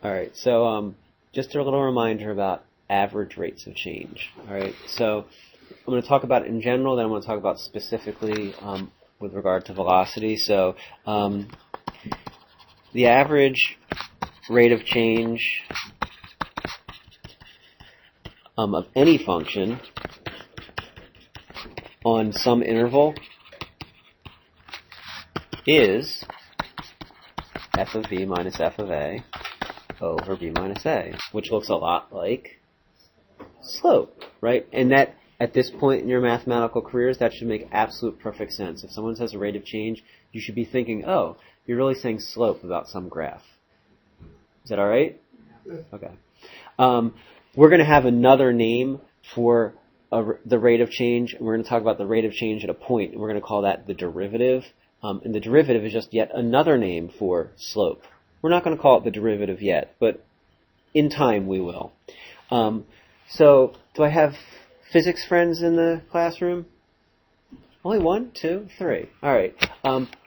All right, so just a little reminder about average rates of change. All right, so I'm going to talk about it in general, then I'm going to talk about specifically with regard to velocity. So the average rate of change of any function on some interval is f of b minus f of a over b minus a, which looks a lot like slope, right? And that, at this point in your mathematical careers, that should make absolute perfect sense. If someone says a rate of change, you should be thinking, oh, you're really saying slope about some graph. Is that all right? Okay. We're going to have another name for the rate of change, and we're going to talk about the rate of change at a point, and we're going to call that the derivative. And the derivative is just yet another name for slope. We're not going to call it the derivative yet, but in time we will. So, do I have physics friends in the classroom? Only 1, 2, 3. All right.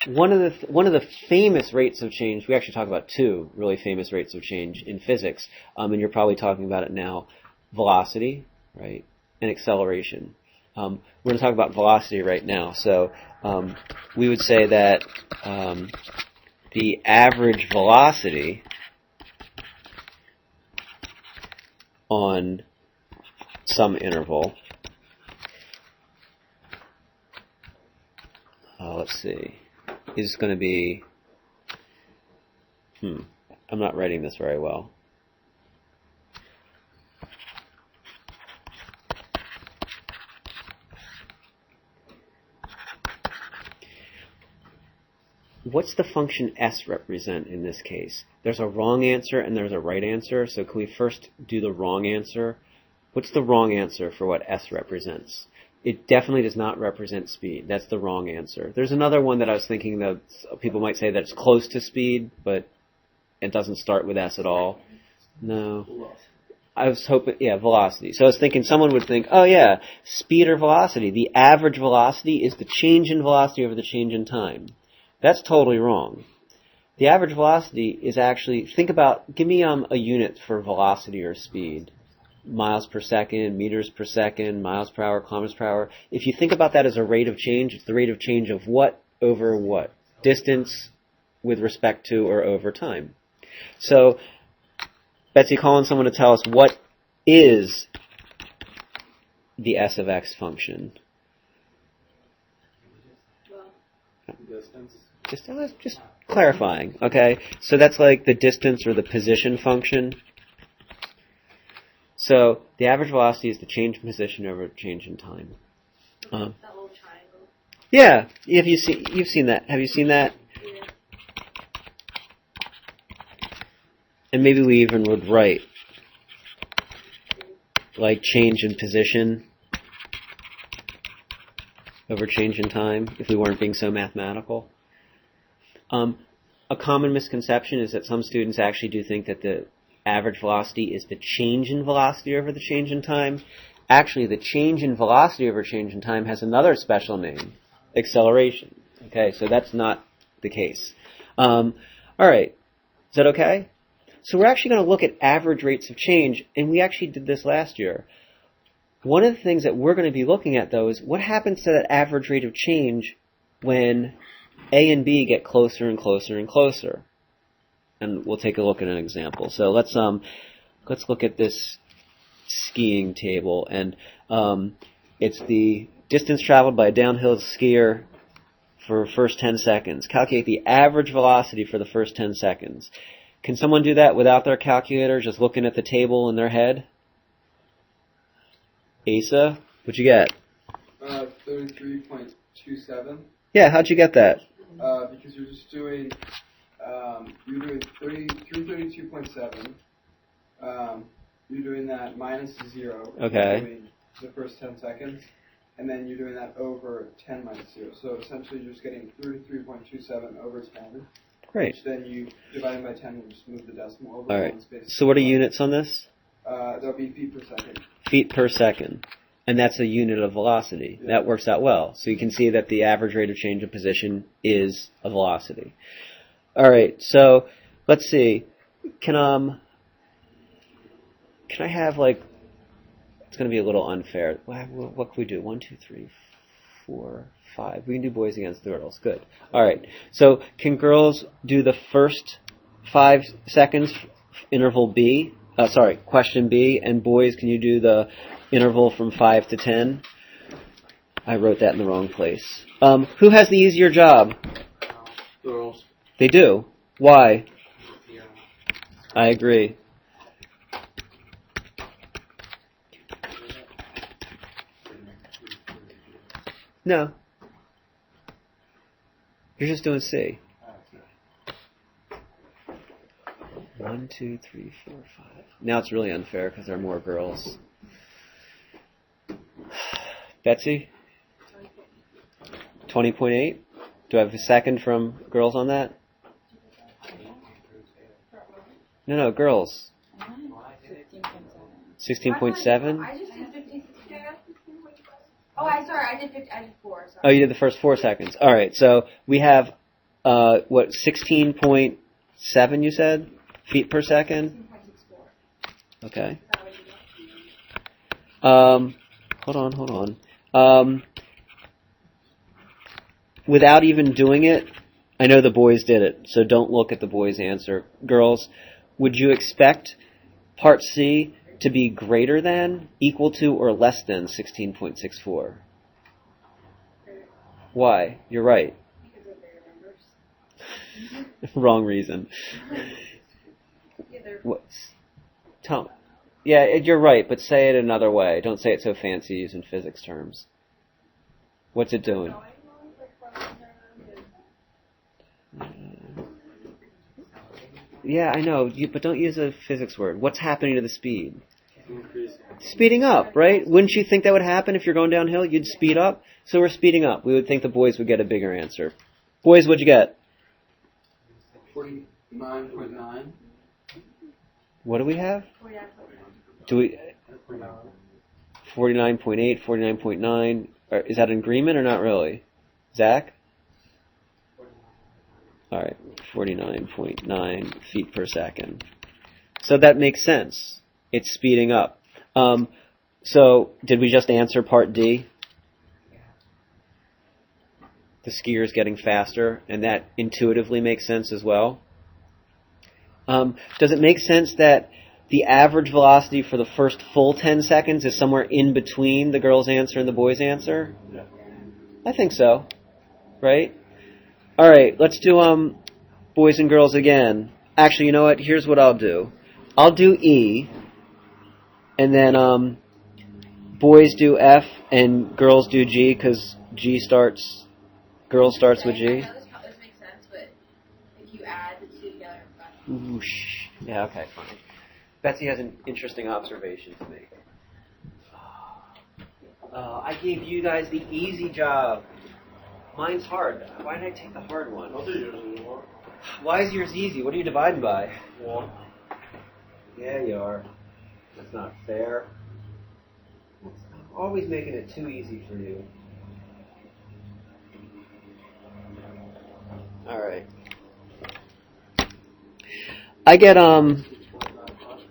One of the famous rates of change. We actually talk about two really famous rates of change in physics, and you're probably talking about it now: velocity, right, and acceleration. We're going to talk about velocity right now. So we would say that the average velocity on some interval, let's see, is going to be, I'm not writing this very well. What's the function s represent in this case? There's a wrong answer and there's a right answer, so can we first do the wrong answer? What's the wrong answer for what s represents? It definitely does not represent speed. That's the wrong answer. There's another one that I was thinking that people might say that it's close to speed, but it doesn't start with s at all. No. I was hoping, velocity. So I was thinking someone would think, oh yeah, speed or velocity. The average velocity is the change in velocity over the change in time. That's totally wrong. The average velocity is actually, give me a unit for velocity or speed. Miles per second, meters per second, miles per hour, kilometers per hour. If you think about that as a rate of change, it's the rate of change of what over what? Distance with respect to or over time. So, Betsy, calling someone to tell us what is the s of x function. Distance. Just clarifying, okay? So that's like the distance or the position function. So the average velocity is the change in position over change in time. That little triangle. Yeah, you've seen that. Have you seen that? Yeah. And maybe we even would write like change in position over change in time if we weren't being so mathematical. A common misconception is that some students actually do think that the average velocity is the change in velocity over the change in time. Actually, the change in velocity over change in time has another special name, acceleration. Okay, so that's not the case. All right, is that okay? So we're actually going to look at average rates of change, and we actually did this last year. One of the things that we're going to be looking at, though, is what happens to that average rate of change when A and B get closer and closer and closer. And we'll take a look at an example. So let's look at this skiing table, and it's the distance traveled by a downhill skier for first 10 seconds. Calculate the average velocity for the first 10 seconds. Can someone do that without their calculator, just looking at the table in their head? Asa, what'd you get? 33.27. Yeah, how'd you get that? Because you're just doing, you're doing 332.7. You're doing that minus 0. Okay. You're doing the first 10 seconds. And then you're doing that over 10 minus 0. So essentially you're just getting 33.27 over 10. Great. Which then you divide by 10 and just move the decimal over. All right. So what are units on this? That'll be feet per second. Feet per second. And that's a unit of velocity. Yeah. That works out well. So you can see that the average rate of change of position is a velocity. All right. So let's see. Can Can I have like? It's going to be a little unfair. What can we do? 1, 2, 3, 4, 5. We can do boys against girls. Good. All right. So can girls do the first 5 seconds interval B? Question B. And boys, can you do the interval from 5 to 10? I wrote that in the wrong place. Who has the easier job? Girls. They do. Why? I agree. No. You're just doing C. 1, 2, 3, 4, 5. Now it's really unfair because there are more girls. Betsy? 20.8? Do I have a second from girls on that? No, girls. 16.7? I just did 15. Oh, I did 4. Sorry. Oh, you did the first 4 seconds. All right, so we have, 16.7 you said? Feet per second? 16.64. Okay. Hold on. Without even doing it, I know the boys did it, so don't look at the boys' answer. Girls, would you expect part C to be greater than, equal to, or less than 16.64? Why? You're right. Because of their numbers. Wrong reason. Yeah, they're Tom. Yeah, you're right, but say it another way. Don't say it so fancy using physics terms. What's it doing? Yeah, I know, but don't use a physics word. What's happening to the speed? Speeding up, right? Wouldn't you think that would happen if you're going downhill? You'd speed up. So we're speeding up. We would think the boys would get a bigger answer. Boys, what'd you get? 49.9. What do we have? 49.9. Do we 49.8, 49.9? Is that an agreement or not really? Zach? All right, 49.9 feet per second. So that makes sense. It's speeding up. So did we just answer part D? The skier's getting faster, and that intuitively makes sense as well. Does it make sense that the average velocity for the first full 10 seconds is somewhere in between the girl's answer and the boy's answer? Yeah. I think so. Right? All right, let's do boys and girls again. Actually, you know what? Here's what I'll do. I'll do E, and then boys do F and girls do G because girls starts with G. I know this makes sense, but if you add the two together, it's fine. Whoosh. Yeah, okay, fine. Betsy has an interesting observation to make. I gave you guys the easy job. Mine's hard. Why did I take the hard one? I'll do yours anymore. Why is yours easy? What are you dividing by? 1. Yeah, you are. That's not fair. I'm always making it too easy for you. All right. I got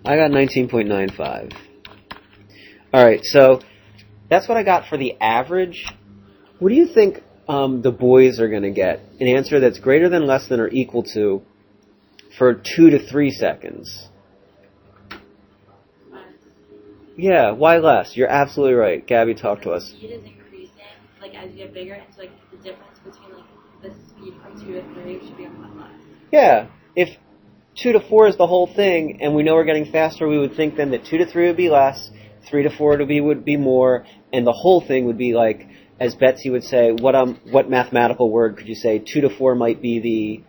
19.95. All right, so that's what I got for the average. What do you think the boys are going to get? An answer that's greater than, less than, or equal to for 2 to 3 seconds. Yeah, why less? You're absolutely right. Gabby, talk to us. Speed is increasing, like as you get bigger, and so like the difference between like the speed from 2 to 3 should be a lot less. Yeah, if 2 to 4 is the whole thing, and we know we're getting faster, we would think then that 2 to 3 would be less, 3 to 4 would be more, and the whole thing would be like, as Betsy would say, what mathematical word could you say? 2 to 4 might be the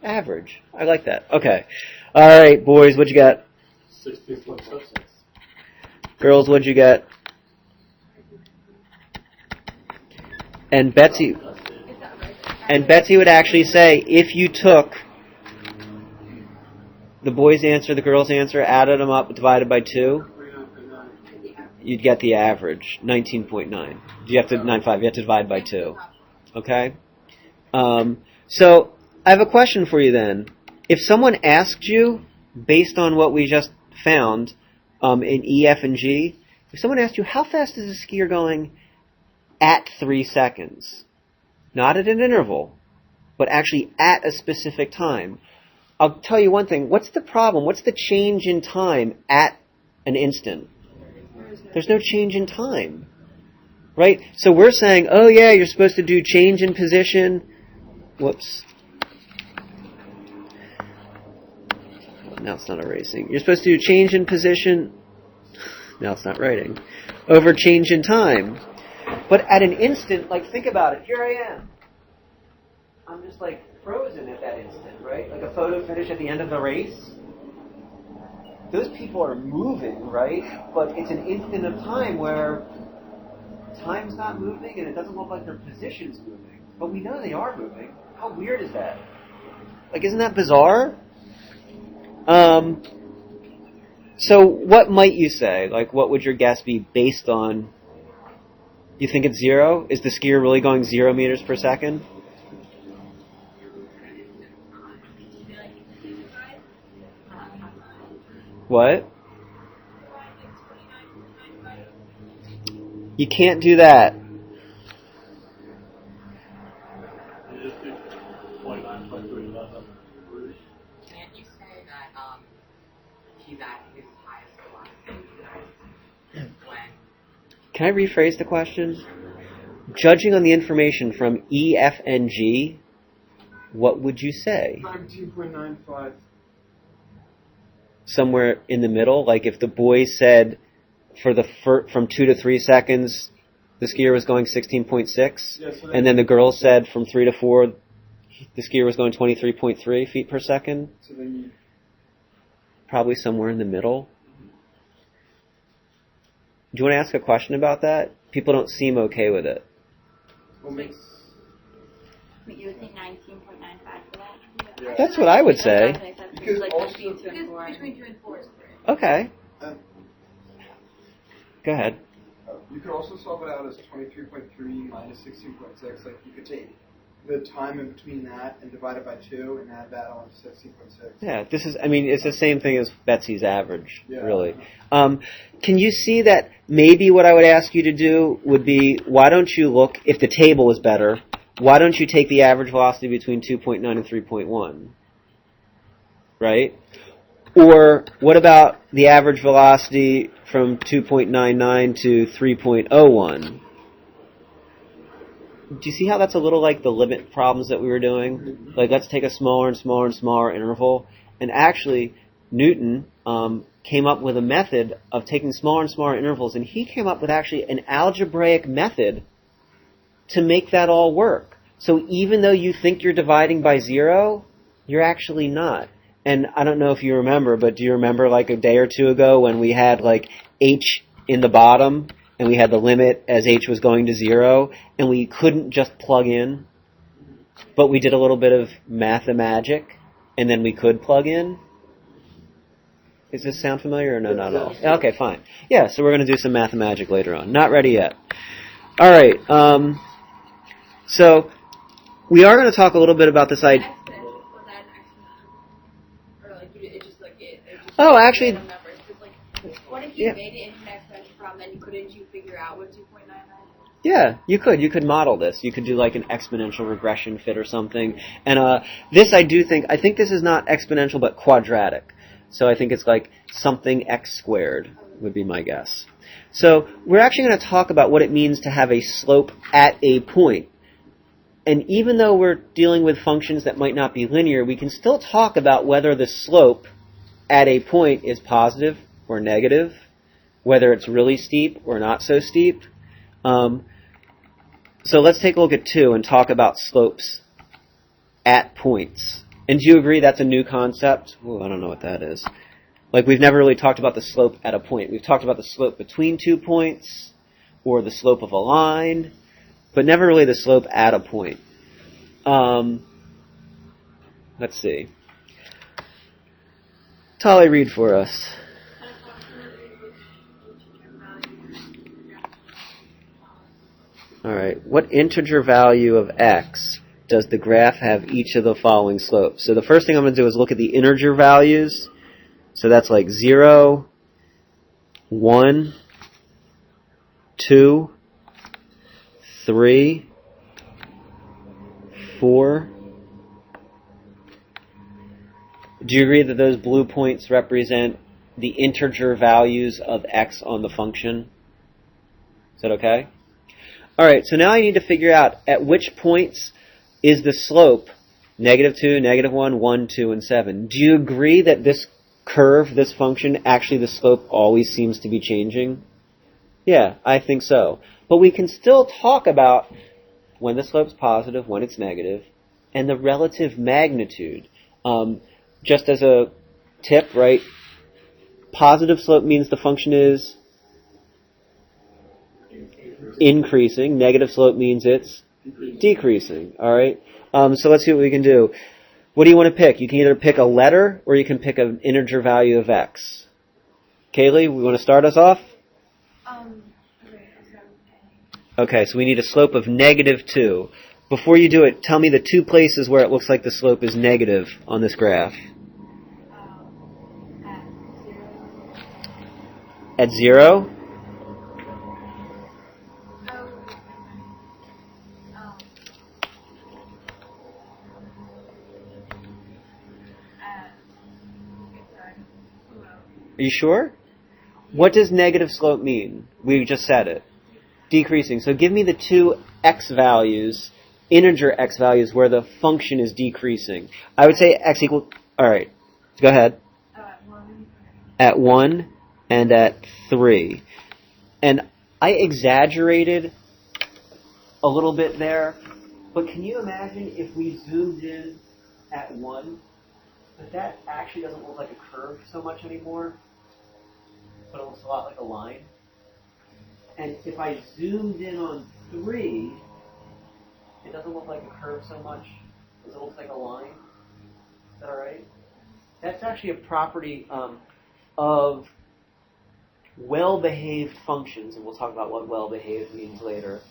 average. I like that. Okay. All right, boys, what'd you got? 16.6. Girls, what'd you get? And Betsy would actually say, if you took the boys' answer, the girls' answer, added them up, divided by 2, you'd get the average, 19.9. You have to 9.5. You have to divide by 2. Okay. So I have a question for you then. If someone asked you, based on what we just found, in E, F, and G, if someone asked you, how fast is a skier going at 3 seconds? Not at an interval, but actually at a specific time. I'll tell you one thing. What's the problem? What's the change in time at an instant? There's no change in time. Right? So we're saying, oh yeah, you're supposed to do change in position. Whoops. Now it's not erasing. You're supposed to do change in position. Now it's not writing. Over change in time. But at an instant, like think about it. Here I am. I'm just like frozen at that instant, right? Like a photo finish at the end of the race. Those people are moving, right? But it's an instant of time where time's not moving and it doesn't look like their position's moving. But we know they are moving. How weird is that? Like, isn't that bizarre? So what might you say? Like, what would your guess be based on? You think it's 0? Is the skier really going 0 meters per second? What? You can't do that. Can't you say that he's at his highest velocity when... Can I rephrase the question? Judging on the information from E, F, and G, what would you say? 2.95. Somewhere in the middle? Like if the boy said for the from 2 to 3 seconds, the skier was going 16.6, Yeah, so and then the girl said from 3 to 4, the skier was going 23.3 feet per second? So then you... Probably somewhere in the middle. Do you want to ask a question about that? People don't seem okay with it. What makes... You would think 19.95 for that? Yeah. That's what I would say. Because Like also- between 2 and 4. Between 2 and 4 is 3. Okay. Uh, Go ahead. You could also solve it out as 23.3 minus 16.6. Like, you could take the time in between that and divide it by 2 and add that on to 16.6. Yeah, it's the same thing as Betsy's average, Yeah. really. Can you see that maybe what I would ask you to do would be, why don't you look, if the table is better, why don't you take the average velocity between 2.9 and 3.1? Right? Or what about the average velocity from 2.99 to 3.01? Do you see how that's a little like the limit problems that we were doing? Like, let's take a smaller and smaller and smaller interval. And actually, Newton came up with a method of taking smaller and smaller intervals, and he came up with actually an algebraic method to make that all work. So even though you think you're dividing by 0, you're actually not. And I don't know if you remember, but do you remember like a day or two ago when we had like h in the bottom and we had the limit as h was going to 0 and we couldn't just plug in, but we did a little bit of mathemagic and then we could plug in? Does this sound familiar or no, not at all? Okay, fine. Yeah, so we're going to do some mathemagic later on. Not ready yet. All right. So we are going to talk a little bit about this idea. Exponential, was that an exponential? Or like, it just like, it just Oh, actually, random numbers. 'Cause, like, what if you Yeah. made it into an exponential problem, then couldn't you figure out what 2.99 is? yeah, you could. You could model this. You could do like an exponential regression fit or something. And this I think this is not exponential but quadratic. So I think it's like something x squared would be my guess. So we're actually going to talk about what it means to have a slope at a point. And even though we're dealing with functions that might not be linear, we can still talk about whether the slope at a point is positive or negative, whether it's really steep or not so steep. So let's take a look at 2 and talk about slopes at points. And do you agree that's a new concept? Oh, I don't know what that is. Like, we've never really talked about the slope at a point. We've talked about the slope between 2 points or the slope of a line, but never really the slope at a point. Let's see. Tali, read for us. All right. What integer value of x does the graph have each of the following slopes? So the first thing I'm going to do is look at the integer values. So that's like 0, 1, 2, 3, 4. Do you agree that those blue points represent the integer values of x on the function? Is that okay? Alright, so now I need to figure out at which points is the slope -2, -1, 1, 2, and 7. Do you agree that this curve, this function, actually the slope always seems to be changing? Yeah, I think so. But we can still talk about when the slope's positive, when it's negative, and the relative magnitude. Just as a tip, right? Positive slope means the function is increasing. Negative slope means it's decreasing. All right? So let's see what we can do. What do you want to pick? You can either pick a letter or you can pick an integer value of x. Kaylee, we want to start us off? Okay, I'll start with A. Okay, so we need a slope of -2. Before you do it, tell me the two places where it looks like the slope is negative on this graph. At 0. At 0? Are you sure? What does negative slope mean? We just said it. Decreasing. So give me the two x values, integer x values, where the function is decreasing. I would say x equal... Alright, go ahead. 1. At 1 and at 3. And I exaggerated a little bit there, but can you imagine if we zoomed in at 1, but that actually doesn't look like a curve so much anymore, but it looks a lot like a line. And if I zoomed in on 3, it doesn't look like a curve so much, because it looks like a line. Is that alright? That's actually a property of well-behaved functions, and we'll talk about what well-behaved means later.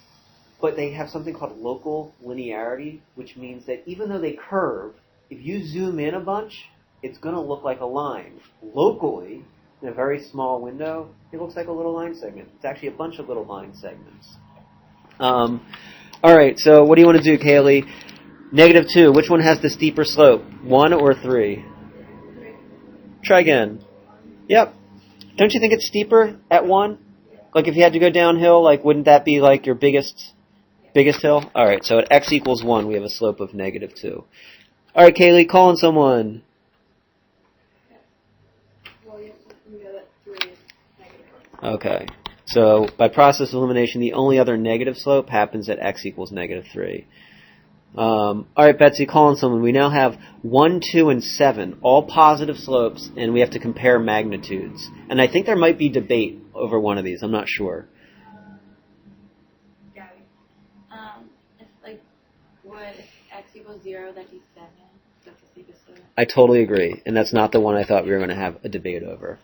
But they have something called local linearity, which means that even though they curve, if you zoom in a bunch, it's going to look like a line. Locally, in a very small window, it looks like a little line segment. It's actually a bunch of little line segments. Alright, so what do you want to do, Kaylee? -2, which one has the steeper slope? 1 or 3? 3. Try again. Yep. Don't you think it's steeper at 1? Like if you had to go downhill, like wouldn't that be like your biggest hill? Alright, so at x equals 1, we have a slope of -2. Alright, Kaylee, call on someone. Well, you know that 3 is negative. Okay. So by process of elimination, the only other negative slope happens at x equals -3. Alright, Betsy, call on someone. We now have 1, 2, and 7, all positive slopes, and we have to compare magnitudes. And I think there might be debate over one of these. I'm not sure. Gabby. It's like, would x equals 0, that'd be 7. That's the steepest slope. I totally agree, and that's not the one I thought we were going to have a debate over.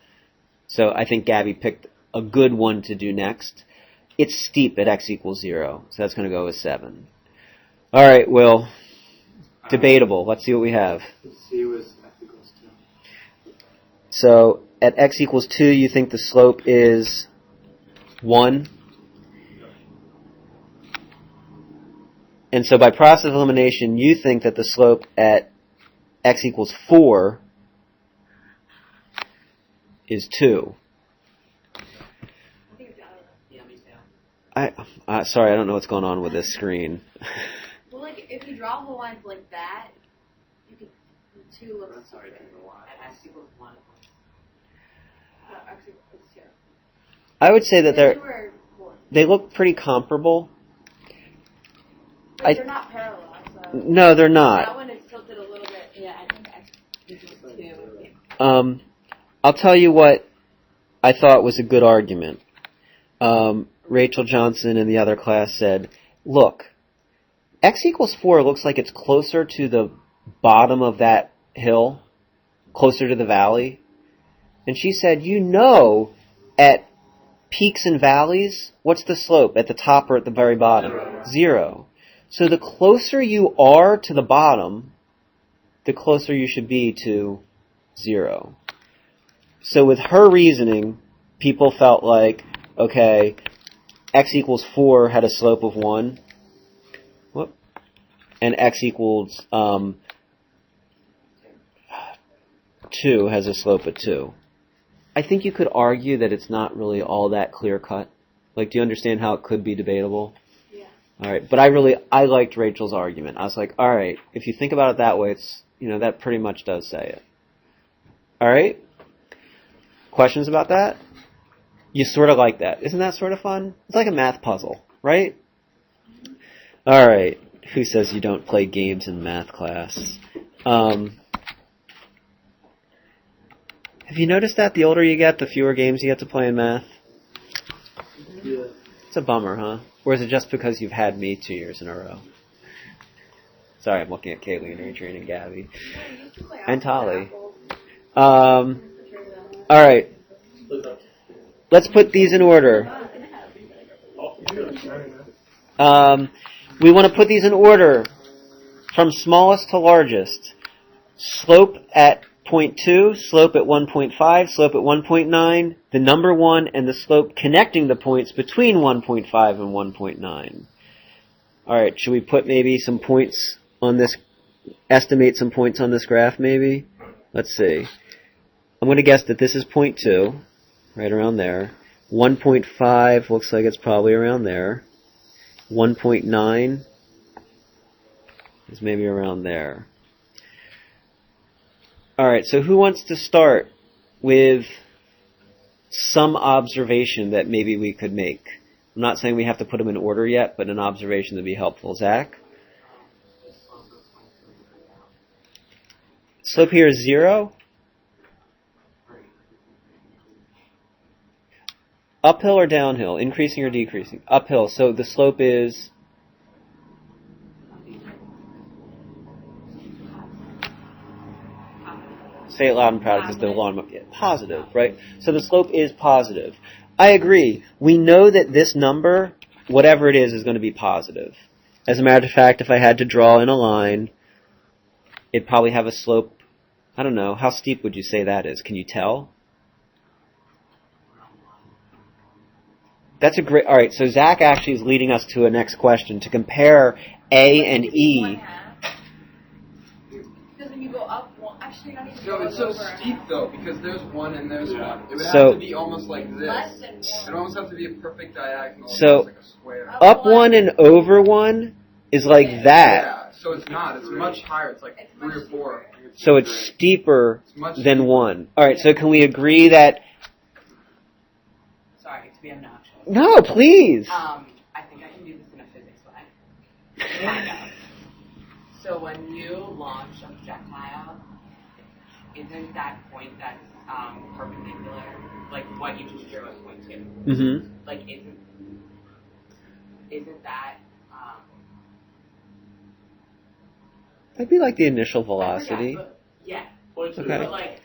So I think Gabby picked a good one to do next. It's steep at x equals 0, so that's going to go with 7. All right, Will. Debatable. Let's see what we have. C was x equals 2. So at x equals 2, you think the slope is 1? And so by process of elimination, you think that the slope at x equals 4 is 2. I think it's the other one. Yeah, me too. Sorry, I don't know what's going on with this screen. Well, like, if you draw the lines like that, you could, 2 looks Sorry, stupid. at x equals 1. No, actually, it's 2. I would say that Two or 4. they look pretty comparable. But they're not parallel, so. No, they're not. That one is tilted a little bit. Yeah, I think x equals 2. I'll tell you what I thought was a good argument. Rachel Johnson in the other class said, look, x equals 4 looks like it's closer to the bottom of that hill, closer to the valley. And she said, at peaks and valleys, what's the slope? At the top or at the very bottom? 0. So the closer you are to the bottom, the closer you should be to 0. So with her reasoning, people felt like, okay, x equals 4 had a slope of 1, and x equals 2 has a slope of 2. I think you could argue that it's not really all that clear cut. Like, do you understand how it could be debatable? Yeah. All right, but I liked Rachel's argument. I was like, all right, if you think about it that way, it's, that pretty much does say it. All right? Questions about that? You sort of like that. Isn't that sort of fun? It's like a math puzzle, right? All right. Who says you don't play games in math class? Have you noticed that the older you get, the fewer games you get to play in math? Yeah. It's a bummer, huh? Or is it just because you've had me 2 years in a row? Sorry, I'm looking at Kaylee and Adrian and Gabby. And Tolly. All right. Let's put these in order. We want to put these in order from smallest to largest. Slope at 0.2, slope at 1.5, slope at 1.9, the number 1, and the slope connecting the points between 1.5 and 1.9. All right, should we put maybe some points on this, estimate some points on this graph maybe? Let's see. I'm going to guess that this is 0.2, right around there. 1.5 looks like it's probably around there. 1.9 is maybe around there. All right, so who wants to start with some observation that maybe we could make? I'm not saying we have to put them in order yet, but an observation would be helpful. Zach? Slope here is 0. Uphill or downhill? Increasing or decreasing? Uphill. So the slope is... Say it loud and proud because the alarm... Positive, right? So the slope is positive. I agree. We know that this number, whatever it is going to be positive. As a matter of fact, if I had to draw in a line, it'd probably have a slope... I don't know. How steep would you say that is? Can you tell? That's a great... All right, so Zach actually is leading us to a next question, to compare A and E. Because when you go up, actually not even No, go it's so over. steep though, because there's 1 and there's 1. It would So- have to be almost like this. Less than It 1. would almost have to be a perfect diagonal, So- almost like a square. Up 1 and over 1 is like that. Yeah, so it's not. It's much higher. It's like It's 3 much or 4. So it's steeper It's much than steeper. 1. All right, so can we agree that... Sorry to be obnoxious. No, please. I think I can do this in a physics way. Kind of. So when you launch a projectile, isn't that point that's perpendicular, like what you just drew at point 2? Mm-hmm. Like isn't that That'd be like the initial I velocity. forget, but, yeah. Okay. But like,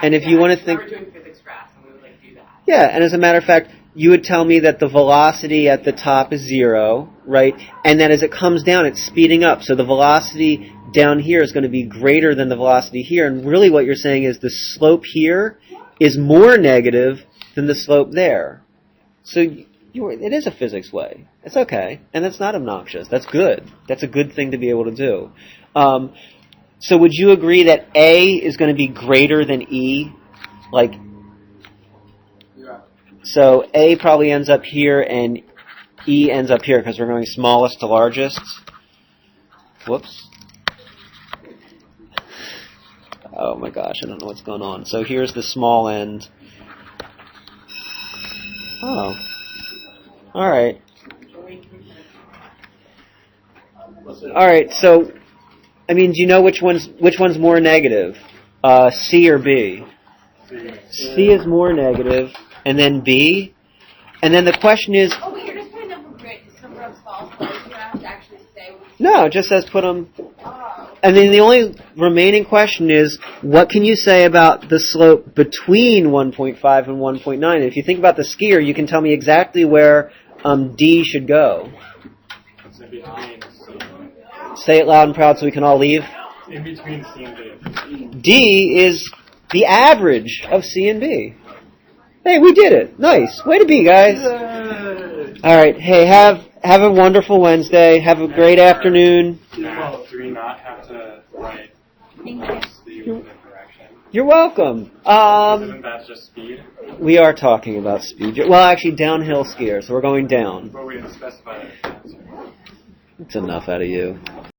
And if you wanna I think- remember doing physics graphs and we would like do that. Yeah, and as a matter of fact, you would tell me that the velocity at the top is 0, right? And that as it comes down, it's speeding up. So the velocity down here is going to be greater than the velocity here. And really what you're saying is the slope here is more negative than the slope there. So it is a physics way. It's okay. And that's not obnoxious. That's good. That's a good thing to be able to do. So would you agree that A is going to be greater than E? Like, Yeah. so A probably ends up here and E ends up here because we're going smallest to largest. Whoops. Oh my gosh, I don't know what's going on. So here's the small end. Oh. Alright. Alright, so, I mean, do you know which one's more negative? C or B? C is more negative, and then B. And then the question is, Oh, wait, you're just putting them from great. This number of false plays. You don't have to actually say what no, it just says put them. Oh. And then the only remaining question is, what can you say about the slope between 1.5 and 1.9? If you think about the skier, you can tell me exactly where D should go. Say it loud and proud so we can all leave. In between C and B. D is the average of C and B. Hey, we did it. Nice. Way to be, guys. All right. Hey, have a wonderful Wednesday. Have a great afternoon. Now, do we not have to write Thank the you. direction? You're welcome. Isn't that just speed? We are talking about speed. Well, actually, downhill skier, so we're going down. But we didn't specify that. That's enough out of you.